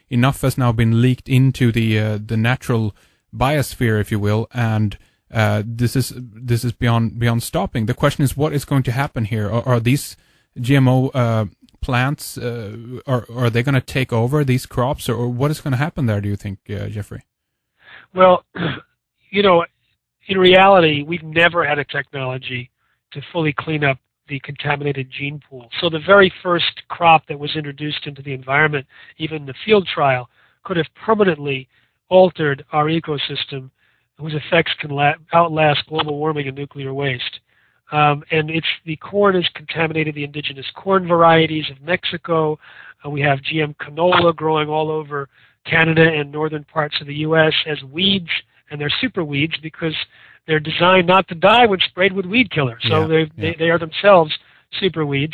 enough has now been leaked into the natural biosphere, if you will, and this is beyond stopping. The question is, what is going to happen here? Are these GMO plants, are they going to take over these crops, or what is going to happen there, do you think, Jeffrey? Well, in reality, we've never had a technology to fully clean up the contaminated gene pool. So the very first crop that was introduced into the environment, even the field trial, could have permanently altered our ecosystem, whose effects can outlast global warming and nuclear waste. And the corn is contaminated, the indigenous corn varieties of Mexico. We have GM canola growing all over Canada and northern parts of the U.S. as weeds, and they're super weeds because they're designed not to die when sprayed with weed killer. So they are themselves super weeds.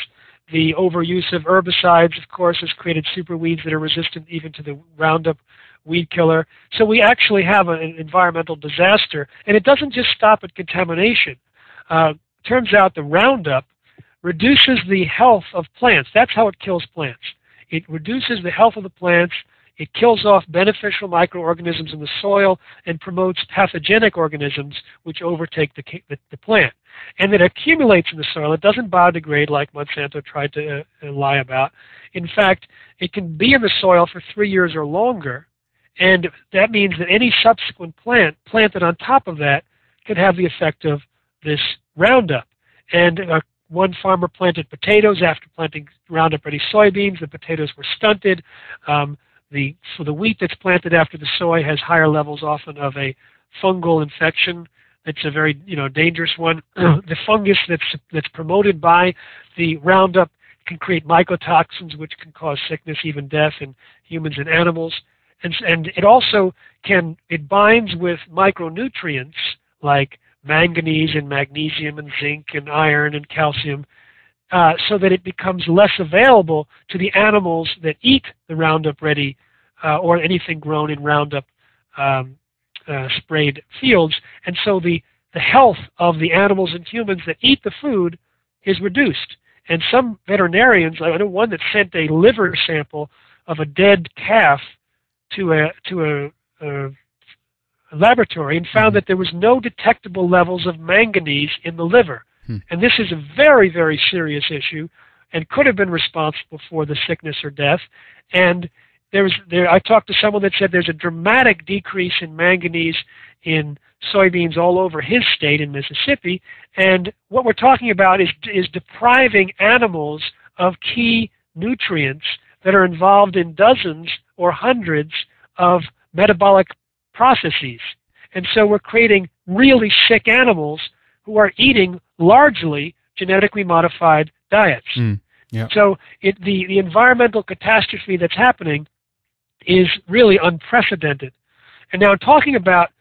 The overuse of herbicides, of course, has created super weeds that are resistant even to the Roundup weed killer. So we actually have an environmental disaster, and it doesn't just stop at contamination. Turns out the Roundup reduces the health of plants. That's how it kills plants. It reduces the health of the plants. It kills off beneficial microorganisms in the soil and promotes pathogenic organisms which overtake the plant. And it accumulates in the soil. It doesn't biodegrade like Monsanto tried to lie about. In fact, it can be in the soil for 3 years or longer, and that means that any subsequent plant planted on top of that could have the effect of this Roundup. And one farmer planted potatoes after planting Roundup-ready soybeans. The potatoes were stunted. For the wheat that's planted after the soy has higher levels often of a fungal infection. It's a very dangerous one. The fungus that's promoted by the Roundup can create mycotoxins, which can cause sickness, even death in humans and animals. And it also it binds with micronutrients like manganese and magnesium and zinc and iron and calcium, so that it becomes less available to the animals that eat the Roundup-ready or anything grown in Roundup sprayed fields. And so the health of the animals and humans that eat the food is reduced. And some veterinarians, I know one that sent a liver sample of a dead calf to a laboratory and found that there was no detectable levels of manganese in the liver. And this is a very, very serious issue and could have been responsible for the sickness or death. And I talked to someone that said there's a dramatic decrease in manganese in soybeans all over his state in Mississippi. And what we're talking about is depriving animals of key nutrients that are involved in dozens or hundreds of metabolic processes. And so we're creating really sick animals who are eating largely genetically modified diets. So the environmental catastrophe that's happening is really unprecedented. And now talking about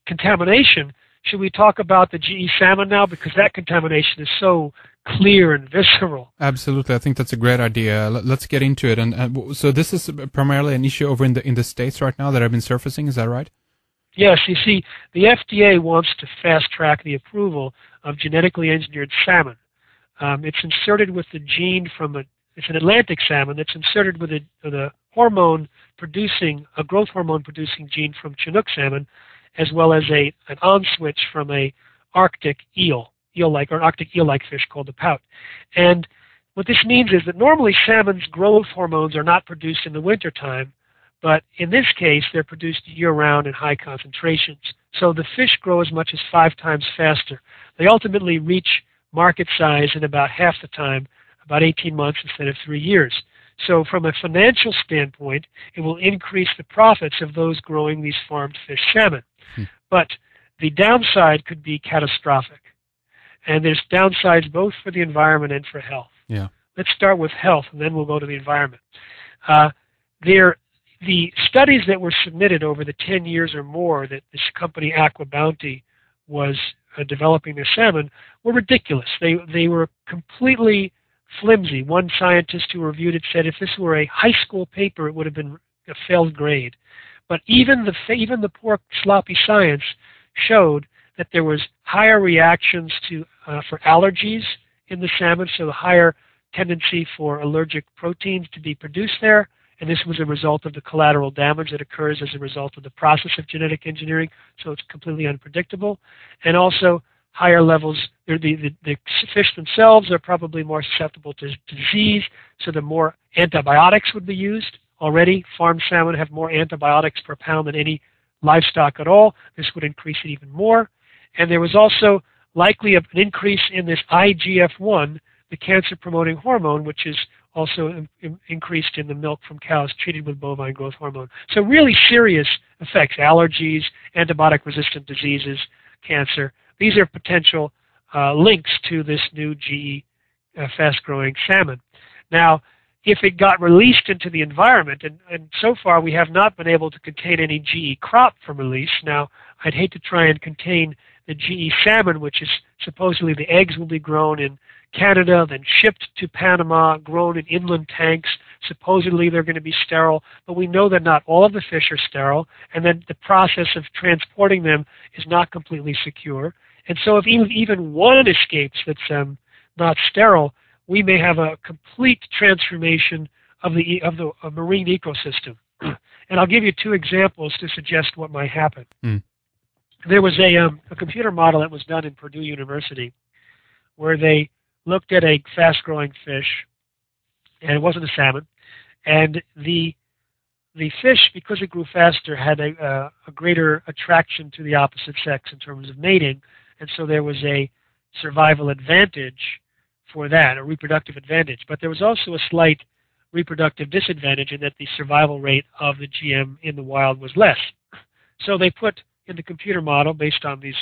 contamination, should we talk about the GE salmon now? Because that contamination is so clear and visceral. Absolutely. I think that's a great idea. Let's get into it. And so this is primarily an issue over in the States right now that have been surfacing. Is that right? Yes. You see, the FDA wants to fast-track the approval of genetically engineered salmon. It's inserted with the gene it's an Atlantic salmon that's inserted with a growth hormone-producing gene from Chinook salmon, as well as an on-switch from a Arctic Arctic eel-like fish called the pout. And what this means is that normally salmon's growth hormones are not produced in the wintertime, but in this case, they're produced year-round in high concentrations. So the fish grow as much as 5 times faster. They ultimately reach market size in about half the time, about 18 months instead of 3 years. So from a financial standpoint, it will increase the profits of those growing these farmed fish salmon. But the downside could be catastrophic. And there's downsides both for the environment and for health. Yeah. Let's start with health, and then we'll go to the environment. The studies that were submitted over the 10 years or more that this company Aqua Bounty was developing their salmon were ridiculous. They were completely flimsy. One scientist who reviewed it said if this were a high school paper, it would have been a failed grade. But even the poor sloppy science showed that there was higher reactions for allergies in the salmon, so a higher tendency for allergic proteins to be produced there, and this was a result of the collateral damage that occurs as a result of the process of genetic engineering, so it's completely unpredictable. And also, higher levels, the fish themselves are probably more susceptible to disease, so the more antibiotics would be used. Already, farm salmon have more antibiotics per pound than any livestock at all. This would increase it even more. And there was also likely an increase in this IGF-1, the cancer-promoting hormone, which is also increased in the milk from cows treated with bovine growth hormone. So really serious effects: allergies, antibiotic-resistant diseases, cancer. These are potential links to this new GE fast-growing salmon. Now, if it got released into the environment, and so far we have not been able to contain any GE crop from release. Now, I'd hate to try and contain the GE salmon, which is supposedly the eggs will be grown in Canada, then shipped to Panama, grown in inland tanks. Supposedly they're going to be sterile, but we know that not all of the fish are sterile, and that the process of transporting them is not completely secure. And so if even one escapes that's not sterile, we may have a complete transformation of the marine ecosystem. And I'll give you two examples to suggest what might happen. There was a computer model that was done in Purdue University where they looked at a fast-growing fish, and it wasn't a salmon, and the fish, because it grew faster, had a greater attraction to the opposite sex in terms of mating, and so there was a survival advantage for that, a reproductive advantage. But there was also a slight reproductive disadvantage in that the survival rate of the GM in the wild was less. So they put in the computer model, based on these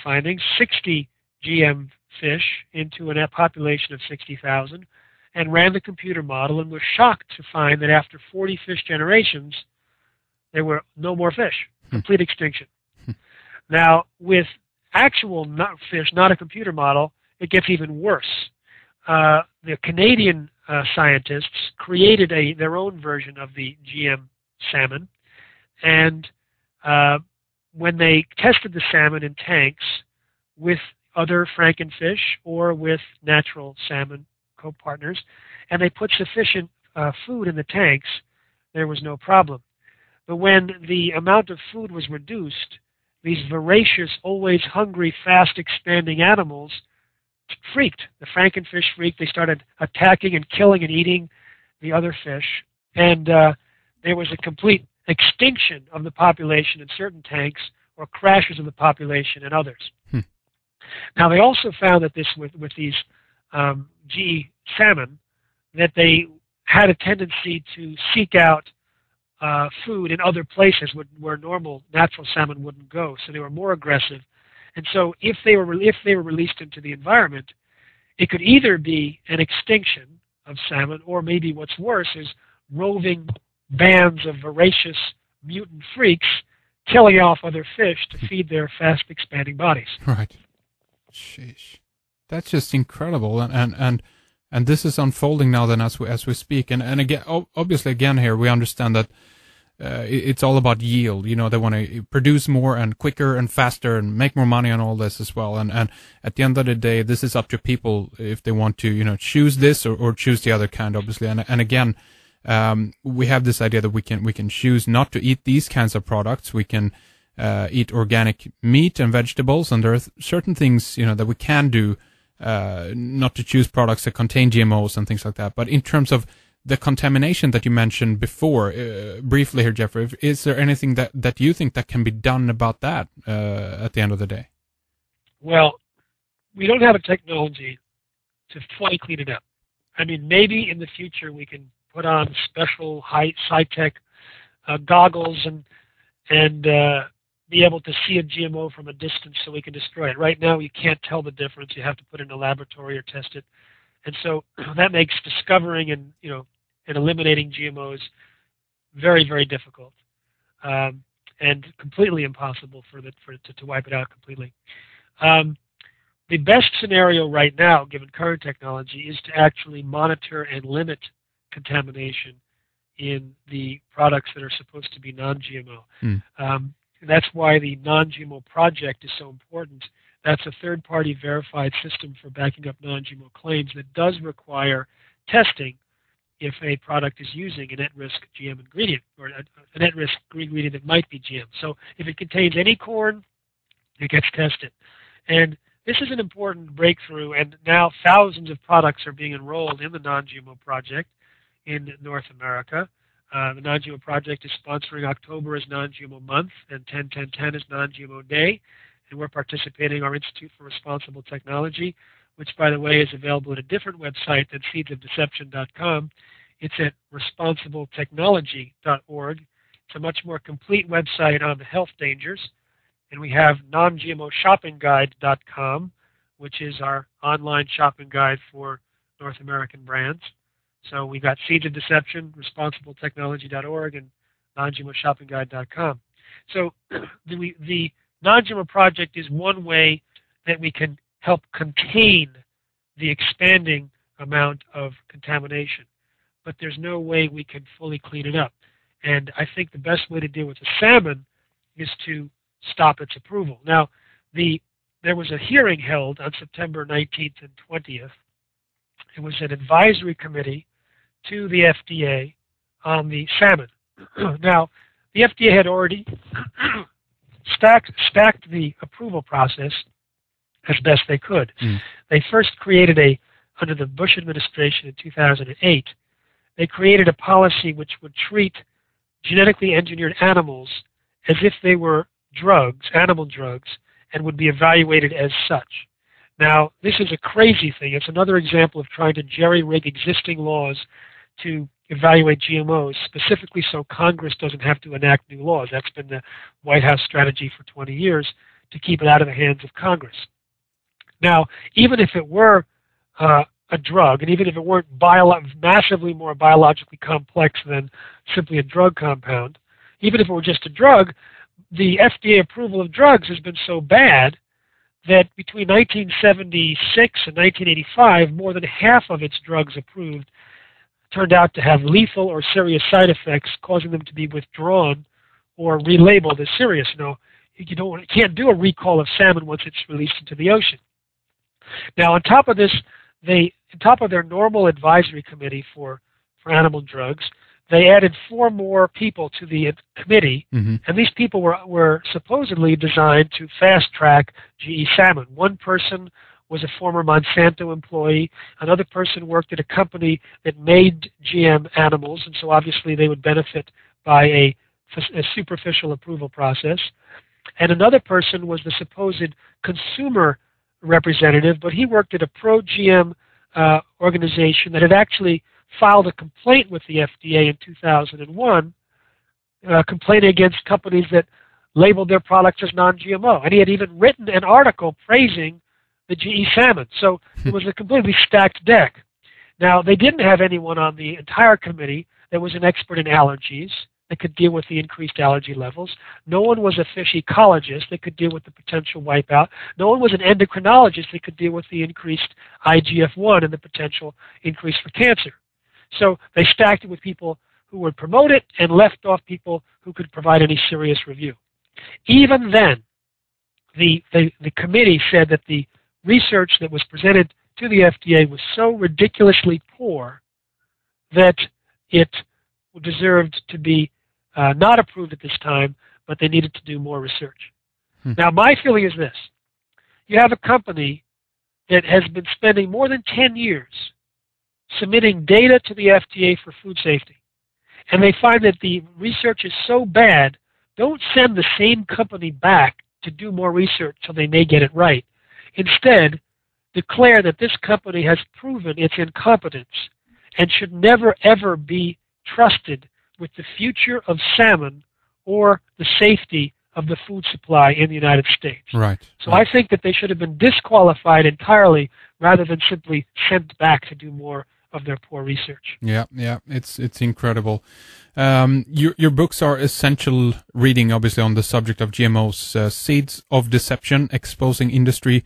findings, 60 GM fish into a population of 60,000 and ran the computer model, and was shocked to find that after 40 fish generations, there were no more fish, complete extinction. Now, with actual fish, not a computer model, it gets even worse. The Canadian scientists created their own version of the GM salmon, and when they tested the salmon in tanks with other frankenfish or with natural salmon co-partners, and they put sufficient food in the tanks, there was no problem. But when the amount of food was reduced, these voracious, always hungry, fast-expanding animals freaked. The frankenfish freaked. They started attacking and killing and eating the other fish, and there was a complete extinction of the population in certain tanks, or crashes of the population in others. Now, they also found that this, with these GE salmon, that they had a tendency to seek out food in other places where normal natural salmon wouldn't go. So they were more aggressive. And so if they were released into the environment, it could either be an extinction of salmon, or maybe what's worse is roving bands of voracious mutant freaks killing off other fish to feed their fast-expanding bodies. Right. Sheesh. That's just incredible, and this is unfolding now then as we speak, and again, obviously again here we understand that it's all about yield. You know, they want to produce more and quicker and faster and make more money on all this as well. And at the end of the day, this is up to people if they want to, you know, choose this or choose the other kind, obviously. And again, we have this idea that we can choose not to eat these kinds of products. We can eat organic meat and vegetables, and there are certain things, you know, that we can do, not to choose products that contain GMOs and things like that. But in terms of the contamination that you mentioned before, briefly here, Jeffrey, is there anything that you think that can be done about that at the end of the day? Well, we don't have a technology to fully clean it up. I mean, maybe in the future we can put on special high-tech goggles and be able to see a GMO from a distance so we can destroy it. Right now, you can't tell the difference. You have to put it in a laboratory or test it. And so that makes discovering and eliminating GMOs very, very difficult, and completely impossible to wipe it out completely. The best scenario right now, given current technology, is to actually monitor and limit contamination in the products that are supposed to be non-GMO. That's why the non-GMO project is so important. That's a third-party verified system for backing up non-GMO claims that does require testing if a product is using an at-risk GM ingredient or an at-risk ingredient that might be GM. So if it contains any corn, it gets tested. And this is an important breakthrough, and now thousands of products are being enrolled in the Non-GMO Project in North America. The Non-GMO Project is sponsoring October as Non-GMO Month, and 10-10-10 is Non-GMO Day, and we're participating, our Institute for Responsible Technology, which, by the way, is available at a different website than seedsofdeception.com. It's at responsibletechnology.org. It's a much more complete website on the health dangers. And we have nongmoshoppingguide.com, which is our online shopping guide for North American brands. So we got Seeds of Deception, responsibletechnology.org, and nongmoshoppingguide.com. So the Non-GMO Project is one way that we can help contain the expanding amount of contamination. But there's no way we can fully clean it up. And I think the best way to deal with the salmon is to stop its approval. Now, there was a hearing held on September 19th and 20th. It was an advisory committee to the FDA on the salmon. Now, the FDA had already stacked the approval process as best they could. They first created under the Bush administration in 2008, they created a policy which would treat genetically engineered animals as if they were drugs, animal drugs, and would be evaluated as such. Now, this is a crazy thing. It's another example of trying to jerry-rig existing laws to evaluate GMOs, specifically so Congress doesn't have to enact new laws. That's been the White House strategy for 20 years, to keep it out of the hands of Congress. Now, even if it were a drug, and even if it weren't massively more biologically complex than simply a drug compound, even if it were just a drug, the FDA approval of drugs has been so bad that between 1976 and 1985, more than half of its drugs approved turned out to have lethal or serious side effects, causing them to be withdrawn or relabeled as serious. You can't do a recall of salmon once it's released into the ocean. Now, on top of this, on top of their normal advisory committee for animal drugs, they added 4 more people to the committee, and these people were supposedly designed to fast-track GE salmon. One person was a former Monsanto employee. Another person worked at a company that made GM animals, and so obviously they would benefit by a superficial approval process. And another person was the supposed consumer representative, but he worked at a pro-GM organization that had actually filed a complaint with the FDA in 2001, complaining against companies that labeled their products as non-GMO. And he had even written an article praising the GE salmon. So it was a completely stacked deck. Now, they didn't have anyone on the entire committee that was an expert in allergies that could deal with the increased allergy levels. No one was a fish ecologist that could deal with the potential wipeout. No one was an endocrinologist that could deal with the increased IGF-1 and the potential increase for cancer. So they stacked it with people who would promote it and left off people who could provide any serious review. Even then, the committee said that the research that was presented to the FDA was so ridiculously poor that it deserved to be not approved at this time, but they needed to do more research. Now, my feeling is this. You have a company that has been spending more than 10 years submitting data to the FDA for food safety, and they find that the research is so bad, don't send the same company back to do more research so they may get it right. Instead, declare that this company has proven its incompetence and should never, ever be trusted with the future of salmon or the safety of the food supply in the United States. Right. So I think that they should have been disqualified entirely rather than simply sent back to do more of their poor research. Yeah, it's incredible. Your books are essential reading, obviously, on the subject of GMOs. Seeds of Deception, Exposing Industry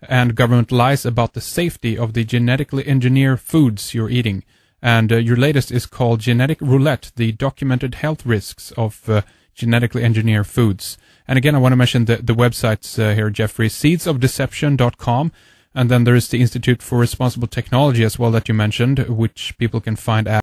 and Government Lies About the Safety of the Genetically Engineered Foods You're Eating. And your latest is called Genetic Roulette, The Documented Health Risks of Genetically Engineered Foods. And again, I want to mention the websites here, Jeffrey, seedsofdeception.com. And then there is the Institute for Responsible Technology as well that you mentioned, which people can find at